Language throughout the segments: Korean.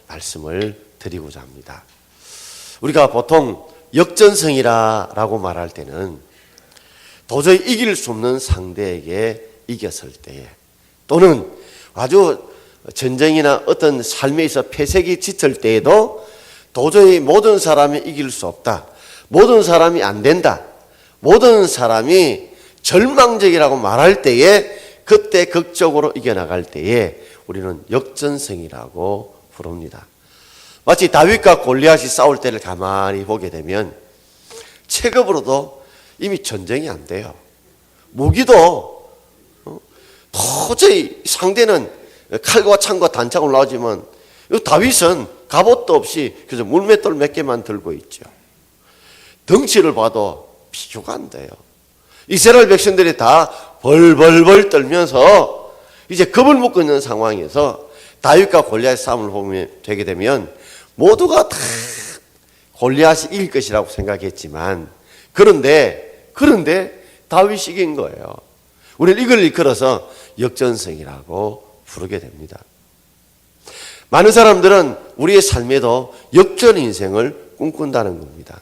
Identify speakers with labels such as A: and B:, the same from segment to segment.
A: 말씀을 드리고자 합니다. 우리가 보통 역전승이라고 말할 때는 도저히 이길 수 없는 상대에게 이겼을 때에, 또는 아주 전쟁이나 어떤 삶에 있어 폐색이 짙을 때에도 도저히 모든 사람이 이길 수 없다, 모든 사람이 안 된다, 모든 사람이 절망적이라고 말할 때에, 그때 극적으로 이겨나갈 때에 우리는 역전승이라고 부릅니다. 마치 다윗과 골리앗이 싸울 때를 가만히 보게 되면 체급으로도 이미 전쟁이 안 돼요. 무기도 도저히 상대는 칼과 창과 단창으로 나오지만 다윗은 갑옷도 없이 그저 물맷돌 몇 개만 들고 있죠. 덩치를 봐도 비교가 안 돼요. 이스라엘 백성들이 다 벌벌벌 떨면서 이제 겁을 먹고 있는 상황에서 다윗과 골리앗 싸움을 보게 되게 되면 모두가 다 골리앗이 이길 것이라고 생각했지만, 그런데 다윗이 이긴 거예요. 우리는 이걸 일컬어서 역전승이라고 부르게 됩니다. 많은 사람들은 우리의 삶에도 역전 인생을 꿈꾼다는 겁니다.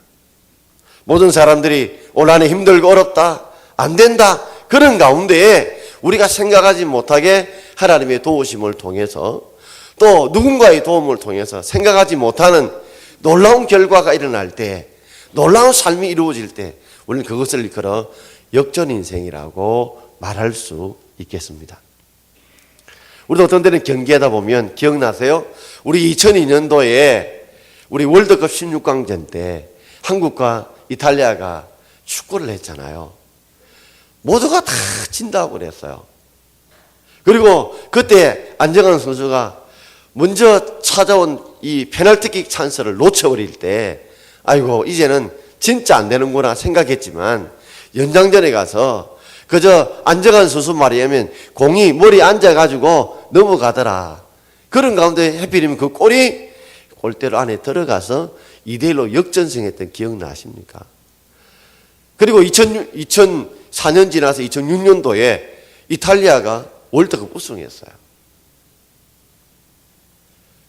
A: 모든 사람들이 올 한해 힘들고 어렵다, 안 된다, 그런 가운데에 우리가 생각하지 못하게 하나님의 도우심을 통해서, 또 누군가의 도움을 통해서 생각하지 못하는 놀라운 결과가 일어날 때, 놀라운 삶이 이루어질 때 우리는 그것을 일컬어 역전인생이라고 말할 수 있겠습니다. 우리도 어떤 때는 경기하다 보면 기억나세요? 우리 2002년도에 우리 월드컵 16강전 때 한국과 이탈리아가 축구를 했잖아요. 모두가 다 진다고 그랬어요. 그리고 그때 안정환 선수가 먼저 찾아온 이 페널티킥 찬스를 놓쳐버릴 때, 아이고 이제는 진짜 안 되는구나 생각했지만, 연장전에 가서 그저 안정환 선수 말이면 공이 머리에 앉아가지고 넘어가더라. 그런 가운데 하필이면 그 골이 골대로 안에 들어가서 2대1로 역전승했던 기억나십니까? 그리고 2004년 지나서 2006년도에 이탈리아가 월드컵 우승했어요.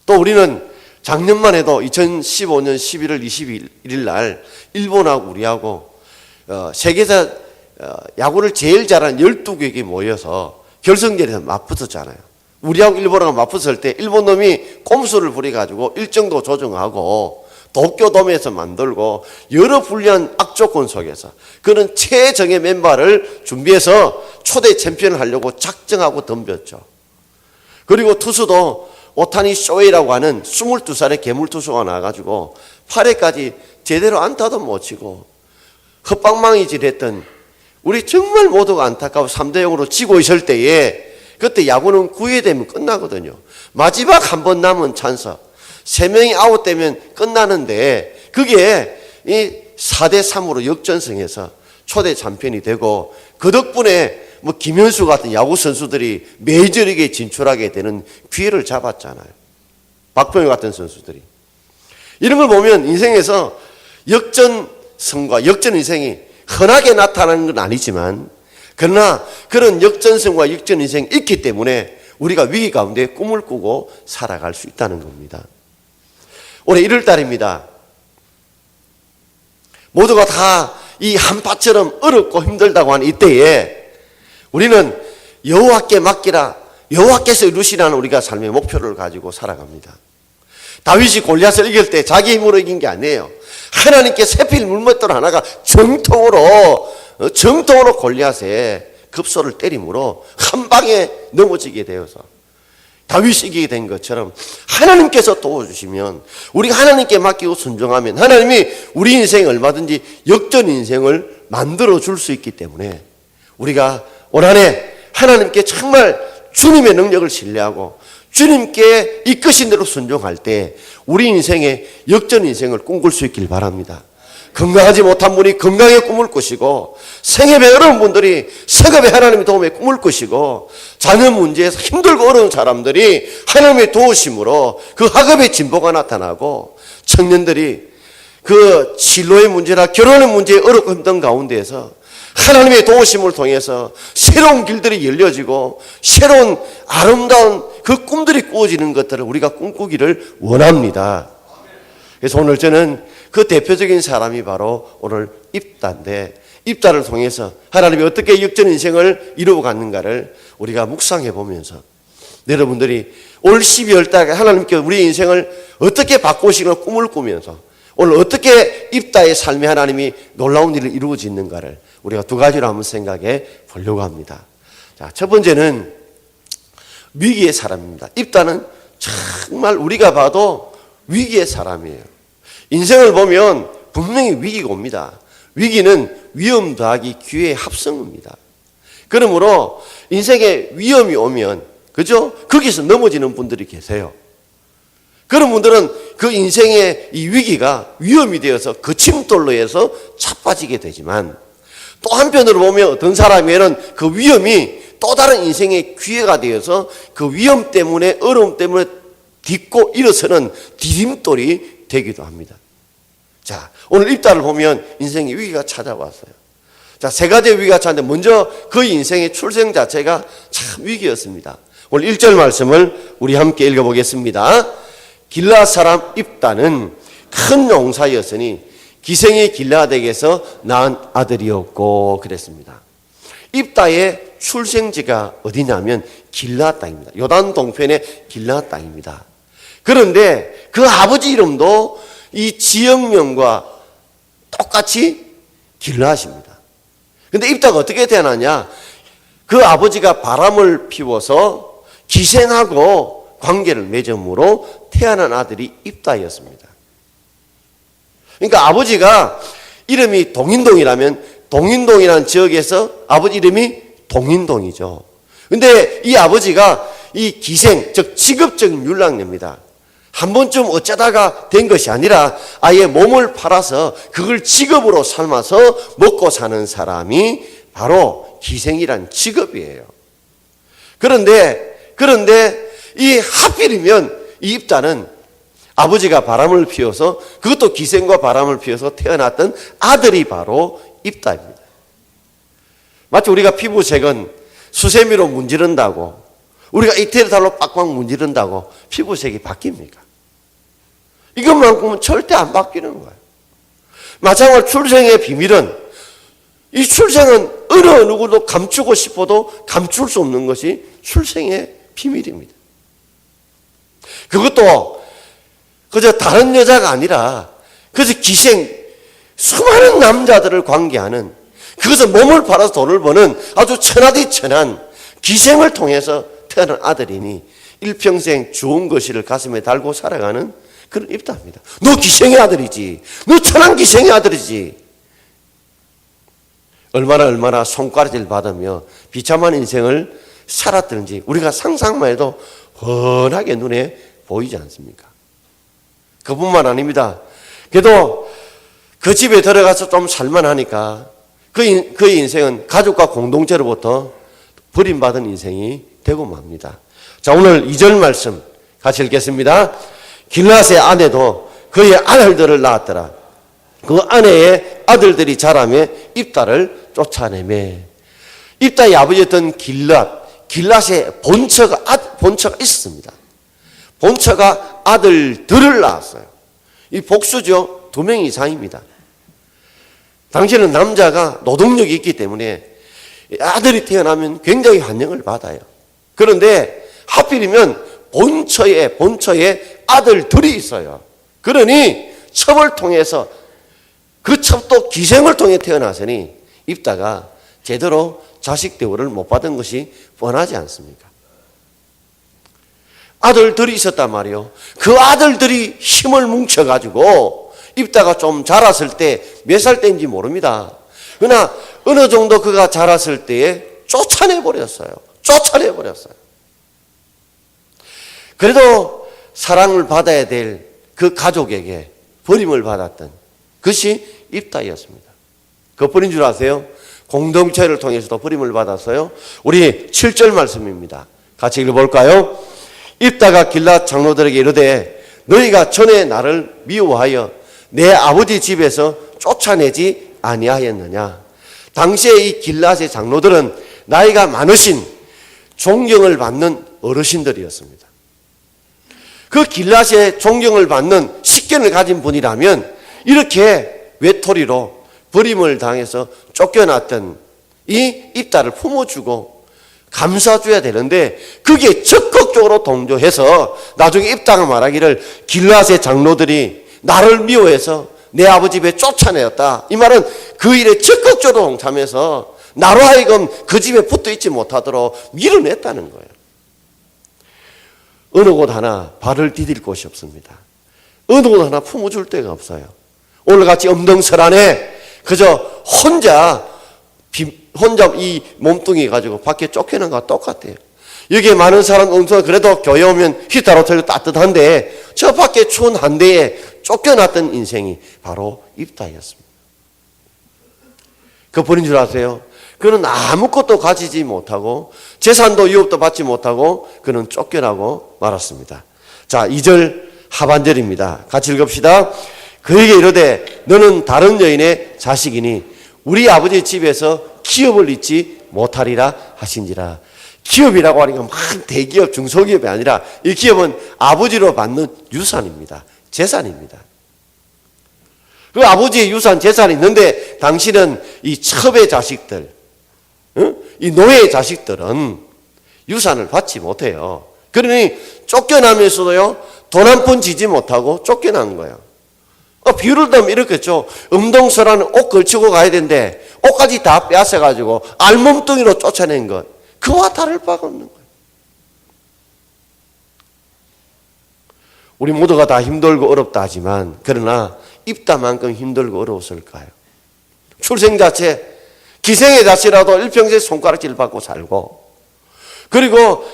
A: 또 우리는 작년만 해도 2015년 11월 21일 날 일본하고 우리하고 세계에서 야구를 제일 잘하는 12개국이 모여서 결승전에서 맞붙었잖아요. 우리하고 일본하고 맞붙을 때 일본 놈이 꼼수를 부려가지고 일정도 조정하고 도쿄돔에서 만들고 여러 불리한 악조건 속에서 그는 최정예 멤버를 준비해서 초대 챔피언을 하려고 작정하고 덤볐죠. 그리고 투수도 오타니 쇼헤이라고 하는 22살의 괴물투수가 나와가지고 8회까지 제대로 안타도 못 치고 헛방망이질했던, 우리 정말 모두가 안타까워 3대0으로 지고 있을 때에, 그때 야구는 9회 되면 끝나거든요. 마지막 한 번 남은 찬스, 3명이 아웃되면 끝나는데 그게 이 4대3으로 역전승해서 초대 챔피언이 되고, 그 덕분에 뭐 김현수 같은 야구 선수들이 메이저리그에 진출하게 되는 기회를 잡았잖아요. 박병호 같은 선수들이. 이런 걸 보면 인생에서 역전승과 역전인생이 흔하게 나타나는 건 아니지만, 그러나 그런 역전승과 역전인생이 있기 때문에 우리가 위기 가운데 꿈을 꾸고 살아갈 수 있다는 겁니다. 올해 1월 달입니다. 모두가 다 이 한파처럼 어렵고 힘들다고 하는 이때에 우리는 여호와께 맡기라, 여호와께서 이루시라는 우리가 삶의 목표를 가지고 살아갑니다. 다윗이 골리앗을 이길 때 자기 힘으로 이긴 게 아니에요. 하나님께 세필 물맷돌 하나가 정통으로 골리앗에 급소를 때림으로 한 방에 넘어지게 되어서 다윗이 이기게 된 것처럼, 하나님께서 도와주시면, 우리가 하나님께 맡기고 순종하면 하나님이 우리 인생에 얼마든지 역전 인생을 만들어 줄 수 있기 때문에 우리가 올 한해 하나님께 정말 주님의 능력을 신뢰하고 주님께 이끄신 대로 순종할 때 우리 인생의 역전 인생을 꿈꿀 수 있길 바랍니다. 건강하지 못한 분이 건강의 꿈을 꾸시고, 생업에 어려운 분들이 생업에 하나님의 도움에 꿈을 꾸시고, 자녀 문제에서 힘들고 어려운 사람들이 하나님의 도우심으로 그 학업의 진보가 나타나고, 청년들이 그 진로의 문제나 결혼의 문제에 어렵고 힘든 가운데에서 하나님의 도우심을 통해서 새로운 길들이 열려지고 새로운 아름다운 그 꿈들이 꾸어지는 것들을 우리가 꿈꾸기를 원합니다. 그래서 오늘 저는 그 대표적인 사람이 바로 오늘 입다인데, 입다를 통해서 하나님이 어떻게 역전 인생을 이루어 갔는가를 우리가 묵상해 보면서 여러분들이 올 12월 달에 하나님께 우리 인생을 어떻게 바꾸시는 꿈을 꾸면서 오늘 어떻게 입다의 삶에 하나님이 놀라운 일을 이루어지는가를 우리가 두 가지로 한번 생각해 보려고 합니다. 자, 첫 번째는 위기의 사람입니다. 입다는 정말 우리가 봐도 위기의 사람이에요. 인생을 보면 분명히 위기가 옵니다. 위기는 위험 더하기 기회의 합성입니다. 그러므로 인생에 위험이 오면, 그죠? 거기서 넘어지는 분들이 계세요. 그런 분들은 그 인생의 이 위기가 위험이 되어서 거침돌로 해서 자빠지게 되지만, 또 한편으로 보면 어떤 사람에게는 그 위험이 또 다른 인생의 기회가 되어서 그 위험 때문에, 어려움 때문에 딛고 일어서는 디딤돌이 되기도 합니다. 자, 오늘 입다를 보면 인생의 위기가 찾아왔어요. 자, 세 가지의 위기가 찾았는데, 먼저 그 인생의 출생 자체가 참 위기였습니다. 오늘 1절 말씀을 우리 함께 읽어보겠습니다. 길라 사람 입다는 큰 농사였으니 기생이 길라덱에서 낳은 아들이었고, 그랬습니다. 입다의 출생지가 어디냐면 길라 땅입니다. 요단 동편의 길라 땅입니다. 그런데 그 아버지 이름도 이 지역명과 똑같이 길라십니다. 근데 입다가 어떻게 태어나냐? 그 아버지가 바람을 피워서 기생하고 관계를 맺음으로 태어난 아들이 입다였습니다. 그러니까 아버지가 이름이 동인동이라면 동인동이라는 지역에서 아버지 이름이 동인동이죠. 근데 이 아버지가 이 기생, 즉 직업적인 율랑녀입니다. 한 번쯤 어쩌다가 된 것이 아니라 아예 몸을 팔아서 그걸 직업으로 삼아서 먹고 사는 사람이 바로 기생이란 직업이에요. 그런데 이 하필이면 이 입다는 아버지가 바람을 피워서, 그것도 기생과 바람을 피워서 태어났던 아들이 바로 입다입니다. 마치 우리가 피부색은 수세미로 문지른다고, 우리가 이태리달로 빡빡 문지른다고 피부색이 바뀝니까? 이것만큼은 절대 안 바뀌는 거예요. 마찬가지로 출생의 비밀은, 이 출생은 어느 누구도 감추고 싶어도 감출 수 없는 것이 출생의 비밀입니다. 그것도 그저 다른 여자가 아니라 그저 기생, 수많은 남자들을 관계하는, 그것을 몸을 팔아서 돈을 버는 아주 천하디 천한 기생을 통해서 태어난 아들이니 일평생 좋은 것을 가슴에 달고 살아가는 그런 입다입니다. 너 기생의 아들이지, 너 천한 기생의 아들이지. 얼마나 손가락질 받으며 비참한 인생을 살았던지 우리가 상상만 해도 훤하게 눈에 보이지 않습니까? 그뿐만 아닙니다. 그래도 그 집에 들어가서 좀 살만하니까 그의 인생은 가족과 공동체로부터 버림받은 인생이 되고 맙니다. 자, 오늘 2절 말씀 같이 읽겠습니다. 길라스의 아내도 그의 아들들을 낳았더라. 그 아내의 아들들이 자라며 입다를 쫓아내매. 입다의 아버지였던 길랏의 본처가 있었습니다. 본처가 아들들을 낳았어요. 이 복수죠. 2명 이상입니다. 당시에는 남자가 노동력이 있기 때문에 아들이 태어나면 굉장히 환영을 받아요. 그런데 하필이면 본처에 아들들이 있어요. 그러니 첩을 통해서, 그 첩도 기생을 통해 태어났으니 입다가 제대로 자식 대우를 못 받은 것이 뻔하지 않습니까? 아들들이 있었단 말이에요. 그 아들들이 힘을 뭉쳐가지고 입다가 좀 자랐을 때 몇 살 때인지 모릅니다. 그러나 어느 정도 그가 자랐을 때에 쫓아내버렸어요. 그래도 사랑을 받아야 될 그 가족에게 버림을 받았던 것이 입다였습니다. 그 버린 줄 아세요? 공동체를 통해서도 버림을 받았어요. 우리 7절 말씀입니다. 같이 읽어볼까요? 입다가 길랏 장로들에게 이르되 너희가 전에 나를 미워하여 내 아버지 집에서 쫓아내지 아니하였느냐? 당시에 이 길앗의 장로들은 나이가 많으신 존경을 받는 어르신들이었습니다. 그 길앗의 존경을 받는 식견을 가진 분이라면 이렇게 외톨이로 버림을 당해서 쫓겨났던 이 입다를 품어주고 감싸줘야 되는데 그게 적극적으로 동조해서 나중에 입다가 말하기를 길앗의 장로들이 나를 미워해서 내 아버지 집에 쫓아내었다. 이 말은 그 일에 적극적으로 동참해서 나로 하여금 그 집에 붙어 있지 못하도록 밀어냈다는 거예요. 어느 곳 하나 발을 디딜 곳이 없습니다. 어느 곳 하나 품어줄 데가 없어요. 오늘같이 엄동설안에 그저 혼자 이 몸뚱이 가지고 밖에 쫓겨난 거와 똑같아요. 여기에 많은 사람 엄청 그래도 교회 오면 히타로 털려 따뜻한데 저 밖에 추운 한대에 쫓겨났던 인생이 바로 입다였습니다. 그 버린 줄 아세요? 그는 아무것도 가지지 못하고 재산도 유업도 받지 못하고 그는 쫓겨나고 말았습니다. 자, 2절 하반절입니다. 같이 읽읍시다. 그에게 이르되 너는 다른 여인의 자식이니 우리 아버지 집에서 기업을 잊지 못하리라 하신지라. 기업이라고 하니까 막 대기업, 중소기업이 아니라 이 기업은 아버지로 받는 유산입니다. 재산입니다. 그 아버지의 유산, 재산이 있는데 당신은 이 첩의 자식들, 이 노예의 자식들은 유산을 받지 못해요. 그러니 쫓겨나면서도요, 돈 한 푼 지지 못하고 쫓겨난 거예요. 비유를 들면 이렇겠죠. 음동설하는 옷 걸치고 가야 되는데 옷까지 다 빼앗아가지고 알몸뚱이로 쫓아낸 것. 그와 다를 바가 없는 거예요. 우리 모두가 다 힘들고 어렵다 하지만 그러나 입다만큼 힘들고 어려웠을까요? 출생 자체, 기생의 자체라도 일평생 손가락질 받고 살고 그리고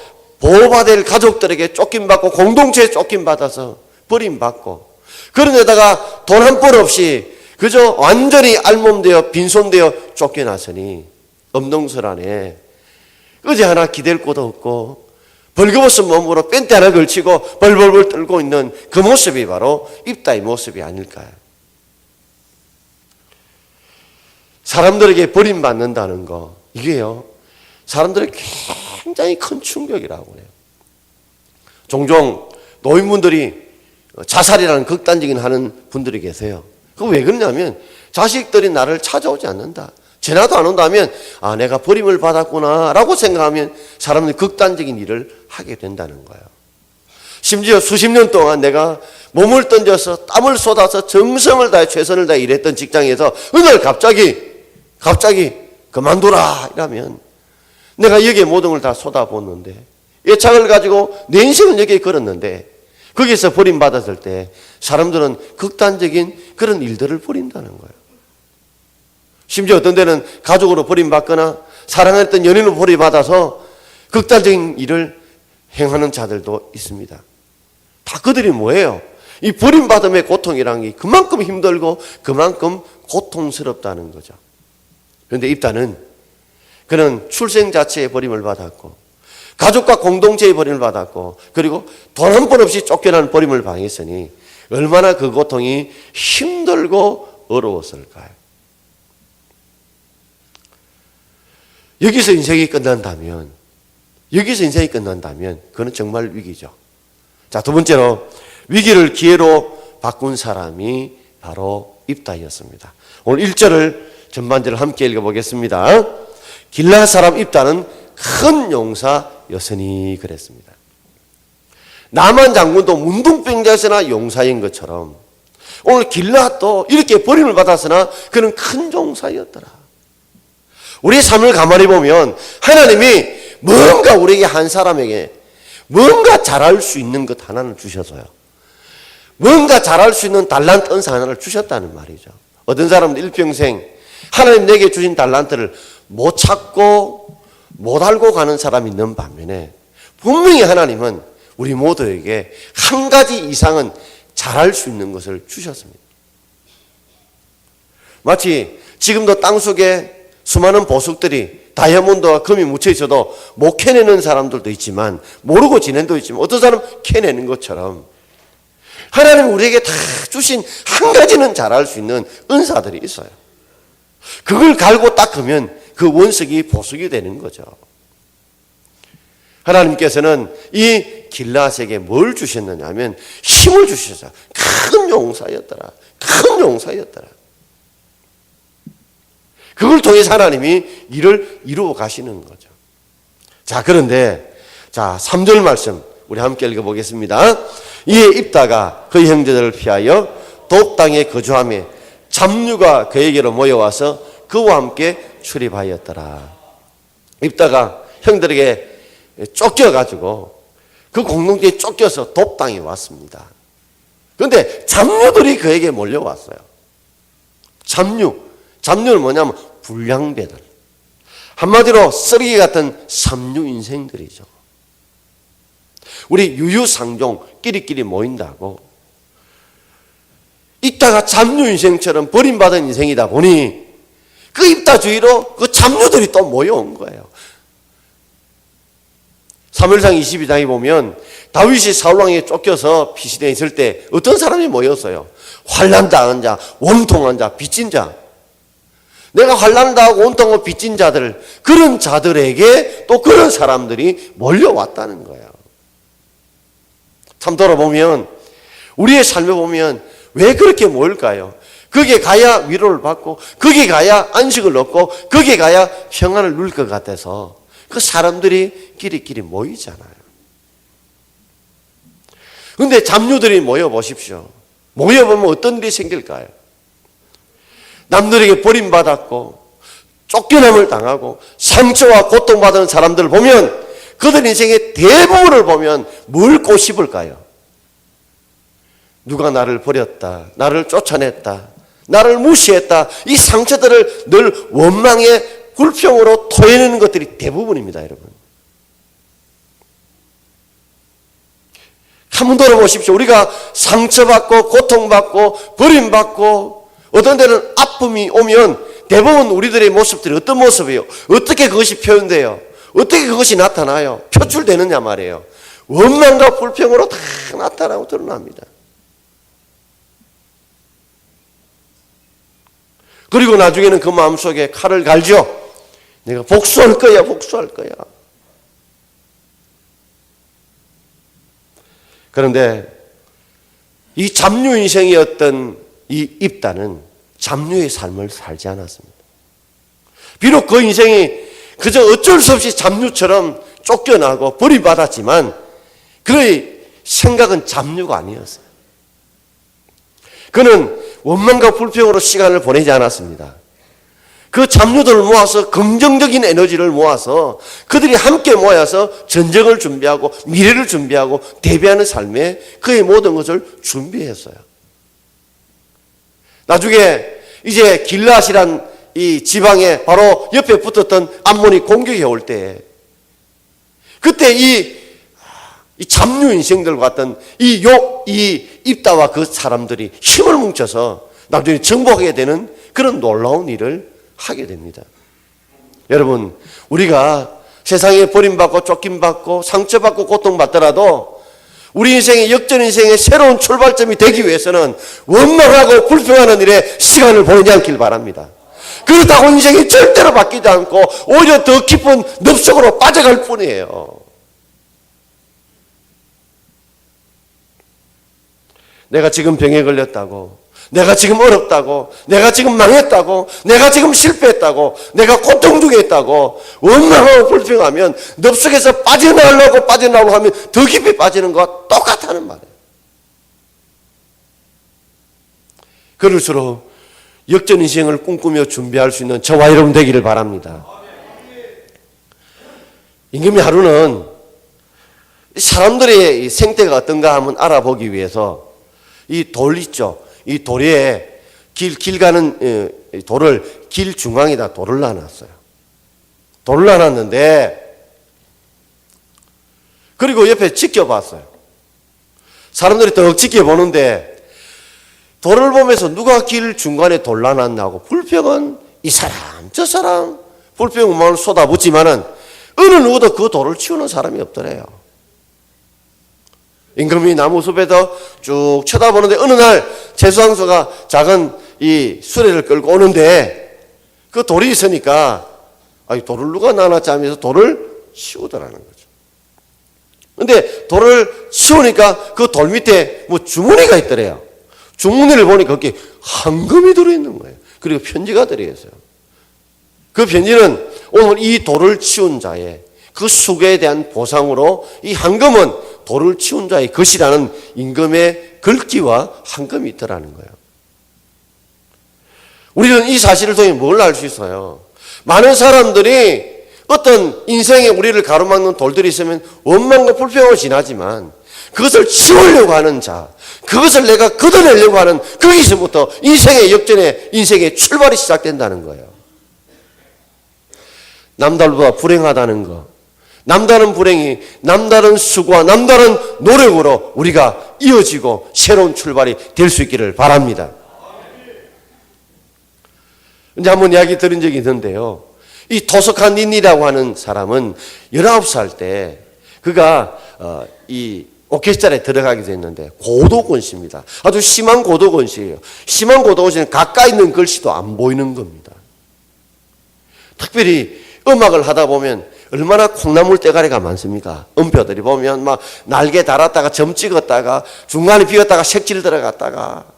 A: 보호받을 가족들에게 쫓김받고 공동체에 쫓김받아서 버림받고 그런 데다가 돈 한 푼 없이 그저 완전히 알몸되어 빈손되어 쫓겨났으니 엄동설안에 어제 하나 기댈 곳도 없고 벌거벗은 몸으로 뺀대 하나 걸치고 벌벌벌 떨고 있는 그 모습이 바로 입다의 모습이 아닐까요? 사람들에게 버림받는다는 거 이게요 사람들에게 굉장히 큰 충격이라고 해요. 종종 노인분들이 자살이라는 극단적인 하는 분들이 계세요. 그거 왜 그러냐면 자식들이 나를 찾아오지 않는다. 전화도 안 온다면 아 내가 버림을 받았구나 라고 생각하면 사람들이 극단적인 일을 하게 된다는 거예요. 심지어 수십 년 동안 내가 몸을 던져서 땀을 쏟아서 정성을 다해 최선을 다해 일했던 직장에서 어느 날 갑자기 그만둬라 이러면 내가 여기에 모든 걸 다 쏟아붓는데 애착을 가지고 내 인생을 여기에 걸었는데 거기서 버림받았을 때 사람들은 극단적인 그런 일들을 벌인다는 거예요. 심지어 어떤 데는 가족으로 버림받거나 사랑했던 연인으로 버림받아서 극단적인 일을 행하는 자들도 있습니다. 다 그들이 뭐예요? 이 버림받음의 고통이란 게 그만큼 힘들고 그만큼 고통스럽다는 거죠. 그런데 입다는 그는 출생 자체의 버림을 받았고 가족과 공동체의 버림을 받았고 그리고 돈 한 푼 없이 쫓겨난 버림을 당했으니 얼마나 그 고통이 힘들고 어려웠을까요? 여기서 인생이 끝난다면 그건 정말 위기죠. 자, 두 번째로 위기를 기회로 바꾼 사람이 바로 입다였습니다. 오늘 1절을 전반절을 함께 읽어보겠습니다. 길앗 사람 입다는 큰 용사였으니 그랬습니다. 나만 장군도 문둥병자였으나 용사인 것처럼 오늘 길앗도 이렇게 버림을 받았으나 그는 큰 용사였더라. 우리의 삶을 가만히 보면 하나님이 뭔가 우리에게 한 사람에게 뭔가 잘할 수 있는 것 하나를 주셔서요. 뭔가 잘할 수 있는 달란트 은사 하나를 주셨다는 말이죠. 어떤 사람은 일평생 하나님 내게 주신 달란트를 못 찾고 못 알고 가는 사람이 있는 반면에 분명히 하나님은 우리 모두에게 한 가지 이상은 잘할 수 있는 것을 주셨습니다. 마치 지금도 땅속에 수많은 보석들이 다이아몬드와 금이 묻혀 있어도 못 캐내는 사람들도 있지만 모르고 지낸 도 있지만 어떤 사람은 캐내는 것처럼 하나님 우리에게 다 주신 한 가지는 잘할 수 있는 은사들이 있어요. 그걸 갈고 닦으면 그 원석이 보석이 되는 거죠. 하나님께서는 이 길라앗에게 뭘 주셨느냐 하면 힘을 주셨어요. 큰 용사였더라. 큰 용사였더라. 그걸 통해서 하나님이 일을 이루어 가시는 거죠. 자, 그런데 3절 말씀 우리 함께 읽어보겠습니다. 이에 입다가 그의 형제들을 피하여 독 땅에 거주하며 잡류가 그에게로 모여와서 그와 함께 출입하였더라. 입다가 형들에게 쫓겨가지고 그 공동체에 쫓겨서 독 땅에 왔습니다. 그런데 잡류들이 그에게 몰려왔어요. 잡류는 뭐냐면 불량배들. 한마디로 쓰레기 같은 삼류 인생들이죠. 우리 유유상종 끼리끼리 모인다고 입다가 잡류 인생처럼 버림받은 인생이다 보니 그 입다 주위로 그 잡류들이 또 모여온 거예요. 사무엘상 22장에 보면 다윗이 사울왕에게 쫓겨서 피시대에 있을 때 어떤 사람이 모였어요? 환난당한 자, 원통한 자, 빚진 자. 내가 환난을 당하고 원통하고 빚진 자들, 그런 자들에게 또 그런 사람들이 몰려왔다는 거예요. 참 돌아보면 우리의 삶에 보면 왜 그렇게 모일까요? 거기에 가야 위로를 받고 거기에 가야 안식을 얻고 거기에 가야 평안을 누릴 것 같아서 그 사람들이 끼리끼리 모이잖아요. 그런데 잡류들이 모여보십시오. 모여보면 어떤 일이 생길까요? 남들에게 버림받았고 쫓겨남을 당하고 상처와 고통받은 사람들을 보면 그들 인생의 대부분을 보면 뭘 꼬집을까요? 누가 나를 버렸다, 나를 쫓아냈다, 나를 무시했다, 이 상처들을 늘 원망의 불평으로 토해내는 것들이 대부분입니다, 여러분. 한번 돌아보십시오. 우리가 상처받고 고통받고 버림받고 어떤 데는 아픔이 오면 대부분 우리들의 모습들이 어떤 모습이에요? 어떻게 그것이 표현돼요? 어떻게 그것이 나타나요? 표출되느냐 말이에요. 원망과 불평으로 다 나타나고 드러납니다. 그리고 나중에는 그 마음속에 칼을 갈죠. 내가 복수할 거야, 복수할 거야. 그런데 이 잡류 인생이었던 이 입다는 잡류의 삶을 살지 않았습니다. 비록 그 인생이 그저 어쩔 수 없이 잡류처럼 쫓겨나고 버림받았지만 그의 생각은 잡류가 아니었어요. 그는 원망과 불평으로 시간을 보내지 않았습니다. 그 잡류들을 모아서 긍정적인 에너지를 모아서 그들이 함께 모여서 전쟁을 준비하고 미래를 준비하고 대비하는 삶에 그의 모든 것을 준비했어요. 나중에 이제 길라앗이란 이 지방에 바로 옆에 붙었던 암몬이 공격해 올 때 그때 이 잡류 인생들과 같은 이 입다와 그 사람들이 힘을 뭉쳐서 나중에 정복하게 되는 그런 놀라운 일을 하게 됩니다. 여러분, 우리가 세상에 버림받고 쫓김받고 상처받고 고통받더라도 우리 인생의 역전 인생의 새로운 출발점이 되기 위해서는 원망하고 불평하는 일에 시간을 보내지 않길 바랍니다. 그렇다고 인생이 절대로 바뀌지 않고 오히려 더 깊은 늪속으로 빠져갈 뿐이에요. 내가 지금 병에 걸렸다고, 내가 지금 어렵다고, 내가 지금 망했다고, 내가 지금 실패했다고, 내가 고통 중에 있다고 원망하고 불평하면 늪속에서 빠져나오려고 하면 더 깊이 빠지는 것과 똑같다는 말이에요. 그럴수록 역전 인생을 꿈꾸며 준비할 수 있는 저와 여러분 되기를 바랍니다. 임금의 하루는 사람들의 생태가 어떤가 한번 알아보기 위해서 이 돌 있죠. 이 돌에 길 가는 돌을 길 중앙에다 돌을 놔놨어요. 돌을 놔놨는데 그리고 옆에 지켜봤어요. 사람들이 더 지켜보는데 돌을 보면서 누가 길 중간에 돌 놔놨냐고 불평은 이 사람 저 사람 불평을 쏟아붓지만은 어느 누구도 그 돌을 치우는 사람이 없더래요. 임금이 나무숲에서 쭉 쳐다보는데 어느 날 재수왕소가 작은 이 수레를 끌고 오는데 그 돌이 있으니까 돌을 누가 나눴지 하면서 돌을 치우더라는 거죠. 근데 돌을 치우니까 그 돌 밑에 뭐 주머니가 있더래요. 주머니를 보니까 거기에 황금이 들어있는 거예요. 그리고 편지가 들어있어요. 그 편지는 오늘 이 돌을 치운 자의 그 수고에 대한 보상으로 이 황금은 돌을 치운 자의 것이라는 임금의 글귀와 황금이 있더라는 거예요. 우리는 이 사실을 통해 뭘 알 수 있어요? 많은 사람들이 어떤 인생에 우리를 가로막는 돌들이 있으면 원망과 불평으로 지나지만 그것을 치우려고 하는 자, 그것을 내가 걷어내려고 하는 거기서부터 인생의 역전의 인생의 출발이 시작된다는 거예요. 남들보다 불행하다는 거, 남다른 불행이 남다른 수고와 남다른 노력으로 우리가 이어지고 새로운 출발이 될 수 있기를 바랍니다. 이제 한번 이야기 들은 적이 있는데요. 이 토스칸 닌이라고 하는 사람은 19살 때 그가 이 오케스트라에 들어가게 됐는데 고도권시입니다. 아주 심한 고도권시예요. 심한 고도권시는 가까이 있는 글씨도 안 보이는 겁니다. 특별히 음악을 하다 보면 얼마나 콩나물 떼가리가 많습니까? 음표들이 보면 막 날개 달았다가 점 찍었다가 중간에 비었다가 색칠 들어갔다가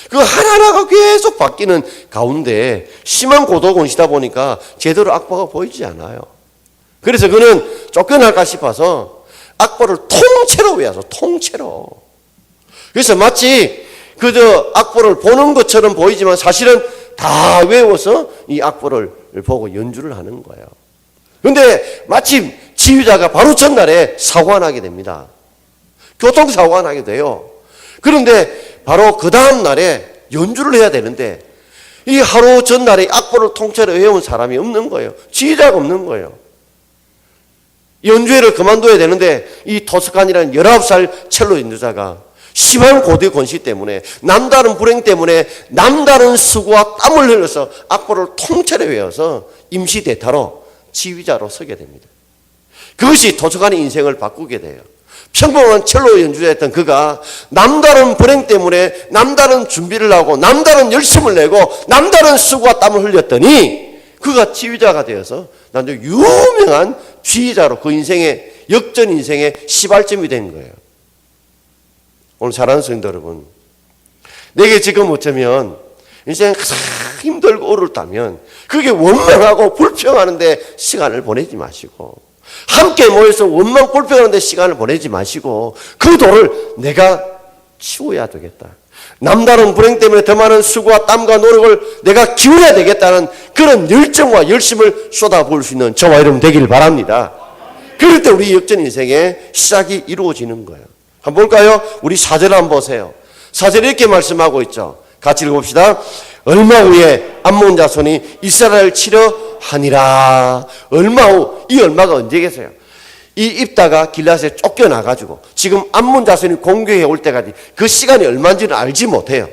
A: 그 하나하나가 계속 바뀌는 가운데 심한 고도곤시다 보니까 제대로 악보가 보이지 않아요. 그래서 그는 쫓겨날까 싶어서 악보를 통째로 외워서 통째로. 그래서 마치 그저 악보를 보는 것처럼 보이지만 사실은 다 외워서 이 악보를 보고 연주를 하는 거예요. 그런데 마침 지휘자가 바로 전날에 사고가 나게 됩니다. 교통사고가 나게 돼요. 그런데 바로 그 다음 날에 연주를 해야 되는데 이 하루 전날에 악보를 통째로 외운 사람이 없는 거예요. 지휘자가 없는 거예요. 연주회를 그만둬야 되는데 이 토스칸이라는 19살 첼로 연주자가 심한 고대 권시 때문에 남다른 불행 때문에 남다른 수고와 땀을 흘려서 악보를 통째로 외워서 임시 대타로 지휘자로 서게 됩니다. 그것이 토스칸의 인생을 바꾸게 돼요. 평범한 첼로 연주자였던 그가 남다른 불행 때문에 남다른 준비를 하고 남다른 열심을 내고 남다른 수고와 땀을 흘렸더니 그가 지휘자가 되어서 나중에 유명한 지휘자로 그 인생의 역전 인생의 시발점이 된 거예요. 오늘 사랑하는 성도 여러분, 내게 지금 어쩌면 인생 가장 힘들고 어렵다면 그게 원망하고 불평하는데 시간을 보내지 마시고 함께 모여서 원망 불평하는데 시간을 보내지 마시고 그 돌을 내가 치워야 되겠다. 남다른 불행 때문에 더 많은 수고와 땀과 노력을 내가 기울여야 되겠다는 그런 열정과 열심을 쏟아부을 수 있는 저와 여러분 되기를 바랍니다. 그럴 때 우리 역전 인생의 시작이 이루어지는 거예요. 한번 볼까요? 우리 4절 한번 보세요. 4절에 이렇게 말씀하고 있죠. 같이 읽어봅시다. 얼마 후에 암몬 자손이 이스라엘을 치려 하니라. 얼마 후, 이 얼마가 언제겠어요? 이 입다가 길앗에 쫓겨나가지고 지금 암몬 자손이 공격해 올 때까지 그 시간이 얼마인지는 알지 못해요.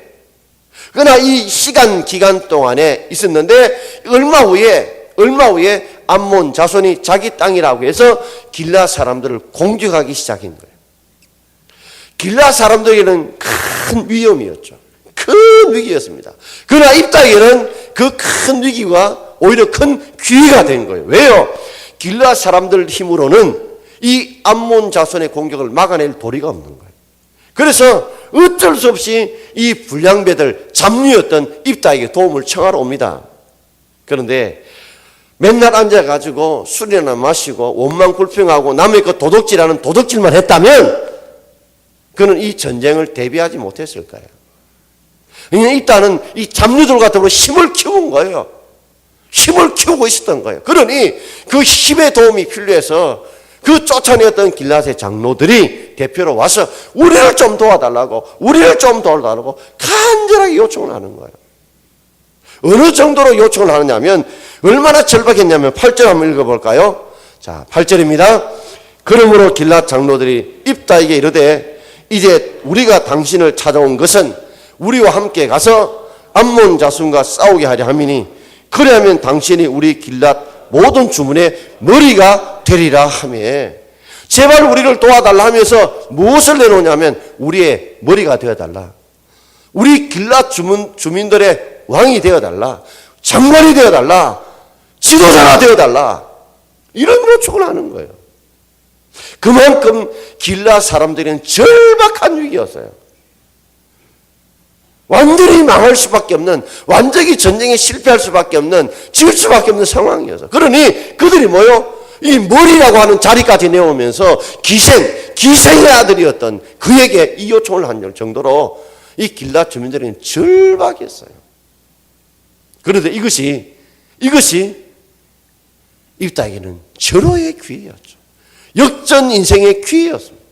A: 그러나 이 시간 기간 동안에 있었는데 얼마 후에 암몬 자손이 자기 땅이라고 해서 길앗 사람들을 공격하기 시작한 거예요. 길앗 사람들에게는 큰 위험이었죠. 큰 위기였습니다. 그러나 입다에게는 그 큰 위기가 오히려 큰 기회가 된 거예요. 왜요? 길앗 사람들 힘으로는 이 암몬 자손의 공격을 막아낼 도리가 없는 거예요. 그래서 어쩔 수 없이 이 불량배들 잡류였던 입다에게 도움을 청하러 옵니다. 그런데 맨날 앉아가지고 술이나 마시고 원망 불평하고 남의 그 도둑질하는 도둑질만 했다면 그는 이 전쟁을 대비하지 못했을 거예요. 입다는 이 잡류들과 더불어 힘을 키운 거예요. 힘을 키우고 있었던 거예요. 그러니 그 힘의 도움이 필요해서 그 쫓아내었던 길앗의 장로들이 대표로 와서 우리를 좀 도와달라고 간절하게 요청을 하는 거예요. 어느 정도로 요청을 하느냐면 얼마나 절박했냐면 8절 한번 읽어볼까요? 자, 8절입니다. 그러므로 길앗 장로들이 입다에게 이르되 이제 우리가 당신을 찾아온 것은 우리와 함께 가서 암몬 자손과 싸우게 하려 함이니 그래야면 당신이 우리 길앗 모든 주문의 머리가 되리라 하며 제발 우리를 도와달라 하면서 무엇을 내놓냐면 우리의 머리가 되어달라. 우리 길앗 주민들의 왕이 되어달라, 장관이 되어달라, 지도자가 되어달라, 이런 요청을 하는 거예요. 그만큼 길라 사람들은 절박한 위기였어요. 완전히 망할 수밖에 없는, 완전히 전쟁에 실패할 수밖에 없는, 질 수밖에 없는 상황이어서. 그러니 그들이 뭐요? 이 머리라고 하는 자리까지 내오면서 기생의 아들이었던 그에게 이 요청을 한 정도로 이 길라 주민들은 절박했어요. 그런데 이것이 입다에게는 절호의 기회였죠. 역전 인생의 기회였습니다.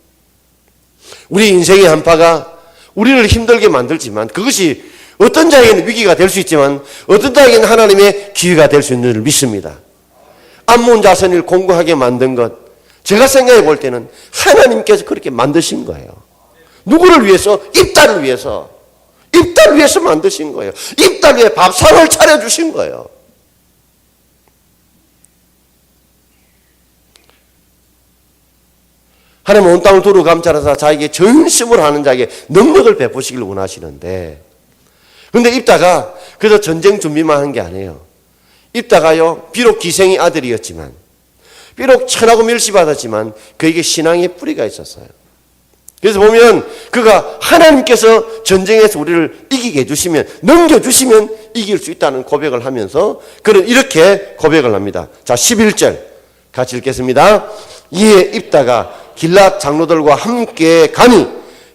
A: 우리 인생의 한파가 우리를 힘들게 만들지만 그것이 어떤 자에게는 위기가 될 수 있지만 어떤 자에게는 하나님의 기회가 될 수 있는 줄 믿습니다. 암몬 자손을 공고하게 만든 것, 제가 생각해 볼 때는 하나님께서 그렇게 만드신 거예요. 누구를 위해서? 입다를 위해서 만드신 거예요. 입다 위에 밥상을 차려주신 거예요. 하나님은 온 땅을 두루 감찰하사 자에게 전심을 하는 자에게 능력을 베푸시길 원하시는데, 그런데 입다가 그래서 전쟁 준비만 한 게 아니에요. 입다가요, 비록 기생의 아들이었지만, 비록 천하고 멸시받았지만 그에게 신앙의 뿌리가 있었어요. 그래서 보면 그가 하나님께서 전쟁에서 우리를 이기게 해주시면, 넘겨주시면 이길 수 있다는 고백을 하면서 그는 이렇게 고백을 합니다. 자, 11절 같이 읽겠습니다. 이에 입다가 길랏 장로들과 함께 가니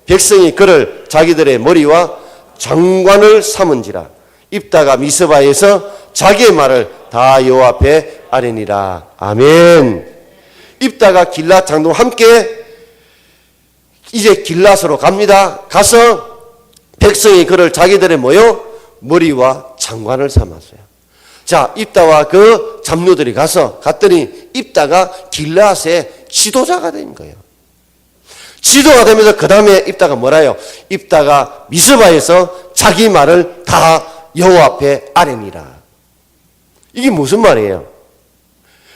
A: 백성이 그를 자기들의 머리와 장관을 삼은지라. 입다가 미스바에서 자기의 말을 다 여호와 앞에 아뢰니라. 아멘. 입다가 길랏 장로와 함께 이제 길랏으로 갑니다. 가서 백성이 그를 자기들의 머리와 장관을 삼았어요. 자, 입다와 그 장로들이 갔더니 입다가 길랏의 지도자가 된 거예요. 지도가 되면서 그 다음에 입다가 뭐라요? 입다가 미스바에서 자기 말을 다 여호와 앞에 아뢰니라. 이게 무슨 말이에요?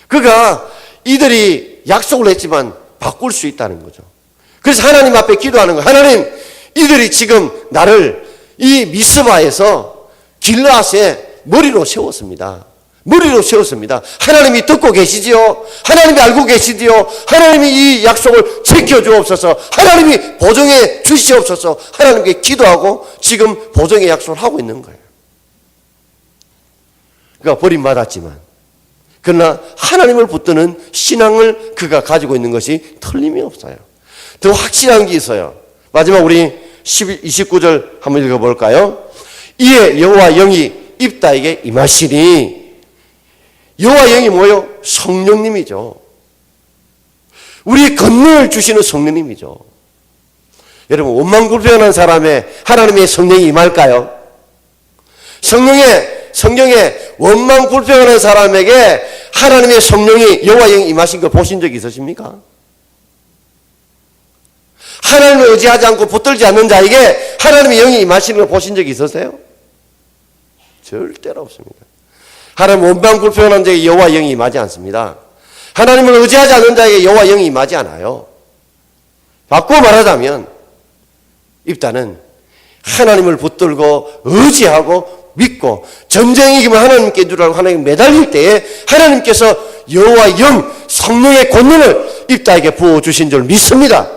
A: 그가 이들이 약속을 했지만 바꿀 수 있다는 거죠. 그래서 하나님 앞에 기도하는 거예요. 하나님, 이들이 지금 나를 이 미스바에서 길랏의 머리로 세웠습니다. 하나님이 듣고 계시지요? 하나님이 알고 계시지요? 하나님이 이 약속을 지켜주옵소서. 하나님이 보증해 주시옵소서. 하나님께 기도하고 지금 보증의 약속을 하고 있는 거예요. 그가 버림받았지만 그러나 하나님을 붙드는 신앙을 그가 가지고 있는 것이 틀림이 없어요. 더 확실한 게 있어요. 마지막 우리 29절 한번 읽어볼까요? 이에 여호와 영이 입다에게 임하시니, 여호와 영이 뭐예요? 성령님이죠. 우리 권능을 주시는 성령님이죠. 여러분, 원망불평한 사람의 하나님의 성령이 임할까요? 성령에 원망불평하는 사람에게 하나님의 성령이, 여호와 영이 임하신 거 보신 적 있으십니까? 하나님을 의지하지 않고 붙들지 않는 자에게 하나님의 영이 임하시는 거 보신 적 있으세요? 절대로 없습니다. 하나님 원망불평한 자에게 여호와 영이 임하지 않습니다. 하나님을 의지하지 않는 자에게 여호와 영이 임하지 않아요. 바꾸어 말하자면 입다는 하나님을 붙들고 의지하고 믿고 전쟁이 이기면 하나님께 줄 알고 하나님 매달릴 때에 하나님께서 여호와 영 성령의 권능을 입다에게 부어주신 줄 믿습니다.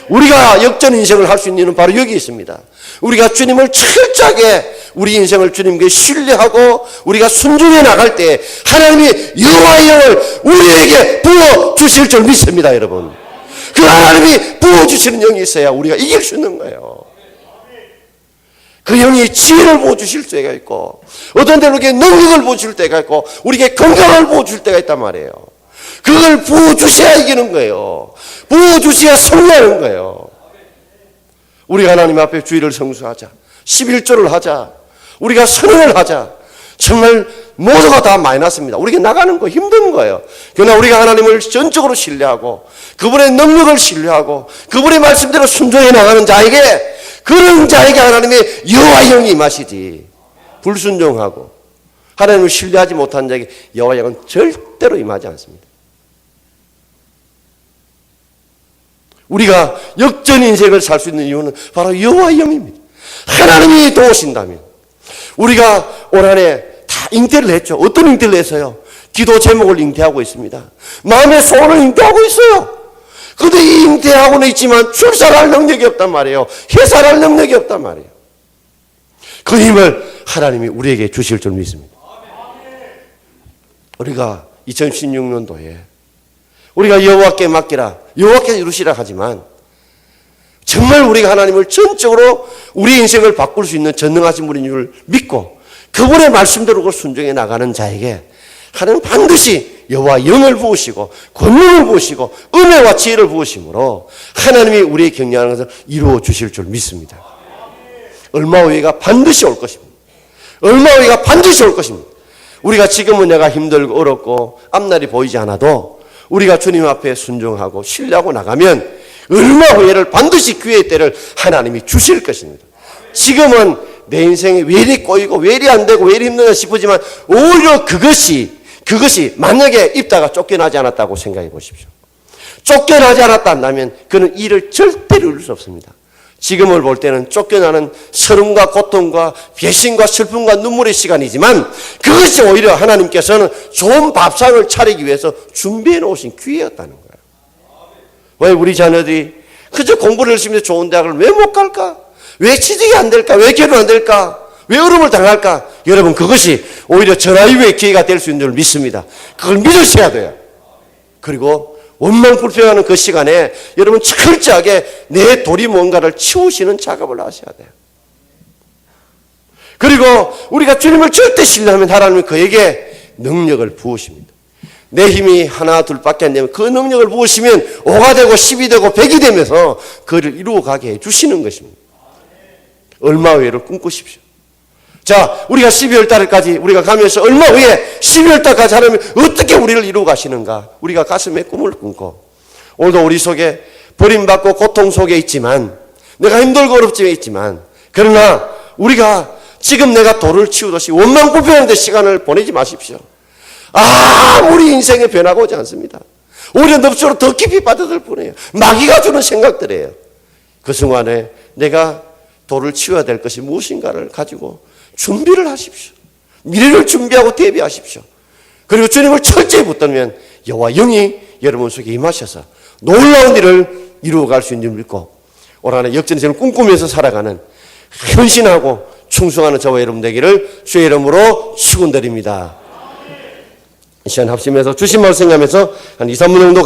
A: 우리가 역전 인생을 할 수 있는 이유는 바로 여기 있습니다. 우리가 주님을 철저하게 우리 인생을 주님께 신뢰하고 우리가 순종해 나갈 때 하나님이 여호와의 영을 우리에게 부어주실 줄 믿습니다. 여러분, 그 하나님이 부어주시는 영이 있어야 우리가 이길 수 있는 거예요. 그 영이 지혜를 부어주실 때가 있고 어떤 때는 우리에게 능력을 부어줄 때가 있고 우리에게 건강을 부어줄 때가 있단 말이에요. 그걸 부어주셔야 이기는 거예요. 부어주셔야 승리하는 거예요. 우리가 하나님 앞에 주의를 성수하자, 11조를 하자, 우리가 선언을 하자. 정말 모두가 다 마이너스입니다. 우리가 나가는 거 힘든 거예요. 그러나 우리가 하나님을 전적으로 신뢰하고 그분의 능력을 신뢰하고 그분의 말씀대로 순종해 나가는 자에게, 그런 자에게 하나님의 여호와 영이 임하시지, 불순종하고 하나님을 신뢰하지 못한 자에게 여호와 영은 절대로 임하지 않습니다. 우리가 역전 인생을 살 수 있는 이유는 바로 여호와 영입니다. 하나님이 도우신다면, 우리가 올 한해 다 잉태를 했죠. 어떤 잉태를 했어요? 기도 제목을 잉태하고 있습니다. 마음의 소원을 잉태하고 있어요. 그런데 이 잉태하고는 있지만 출산할 능력이 없단 말이에요. 해산할 능력이 없단 말이에요. 그 힘을 하나님이 우리에게 주실 줄 믿습니다. 우리가 2016년도에 우리가 여호와께 맡기라, 여호와께 이루시라 하지만 정말 우리가 하나님을 전적으로 우리 인생을 바꿀 수 있는 전능하신 분인 줄 믿고 그분의 말씀대로 순종해 나가는 자에게 하나님은 반드시 여호와 영을 부으시고 권능을 부으시고 은혜와 지혜를 부으심으로 하나님이 우리의 격려하는 것을 이루어 주실 줄 믿습니다. 얼마 후에가 반드시 올 것입니다. 얼마 후에가 반드시 올 것입니다. 우리가 지금은 내가 힘들고 어렵고 앞날이 보이지 않아도 우리가 주님 앞에 순종하고 신뢰하고 나가면 얼마 후에를 반드시 기회의 때를 하나님이 주실 것입니다. 지금은 내 인생이 왜 이리 꼬이고 왜 이리 안 되고 왜 이리 힘드나 싶으지만 오히려 그것이 만약에 입다가 쫓겨나지 않았다고 생각해 보십시오. 쫓겨나지 않았다 한다면 그는 일을 절대로 이룰 수 없습니다. 지금을 볼 때는 쫓겨나는 서름과 고통과 배신과 슬픔과 눈물의 시간이지만 그것이 오히려 하나님께서는 좋은 밥상을 차리기 위해서 준비해 놓으신 기회였다는 거예요. 왜 우리 자녀들이 그저 공부를 열심히 해서 좋은 대학을 왜 못 갈까? 왜 취직이 안 될까? 왜 결혼 안 될까? 왜 어려움을 당할까? 여러분 그것이 오히려 전화위의 기회가 될 수 있는 줄 믿습니다. 그걸 믿으셔야 돼요. 그리고 원망 불평하는 그 시간에 여러분 철저하게 내 돌이 뭔가를 치우시는 작업을 하셔야 돼요. 그리고 우리가 주님을 절대 신뢰하면 하나님은 그에게 능력을 부으십니다. 내 힘이 하나 둘밖에 안 되면 그 능력을 부으시면 5가 되고 10이 되고 100이 되면서 그를 이루어가게 해주시는 것입니다. 얼마 후에를 꿈꾸십시오. 자, 우리가 12월 달까지 우리가 가면서 얼마 후에 12월 달까지 하나님이 어떻게 우리를 이루어 가시는가? 우리가 가슴에 꿈을 꿈고 오늘도 우리 속에 버림받고 고통 속에 있지만 내가 힘들고 어렵지만 있지만 그러나 우리가 지금 내가 돌을 치우듯이 원망 불평하는 데 시간을 보내지 마십시오. 우리 인생에 변화가 오지 않습니다. 오히려 넙수로 더 깊이 빠져들 뿐이에요. 마귀가 주는 생각들이에요. 그 순간에 내가 돌을 치워야 될 것이 무엇인가를 가지고 준비를 하십시오. 미래를 준비하고 대비하십시오. 그리고 주님을 철저히 붙들면 여호와 영이 여러분 속에 임하셔서 놀라운 일을 이루어갈 수 있는 줄 믿고 올 한해 역전의 삶을 꿈꾸면서 살아가는 헌신하고 충성하는 저와 여러분 되기를 주의 이름으로 축원드립니다. 이 시간 합심해서 주신 말씀 생각하면서 한 2, 3분 정도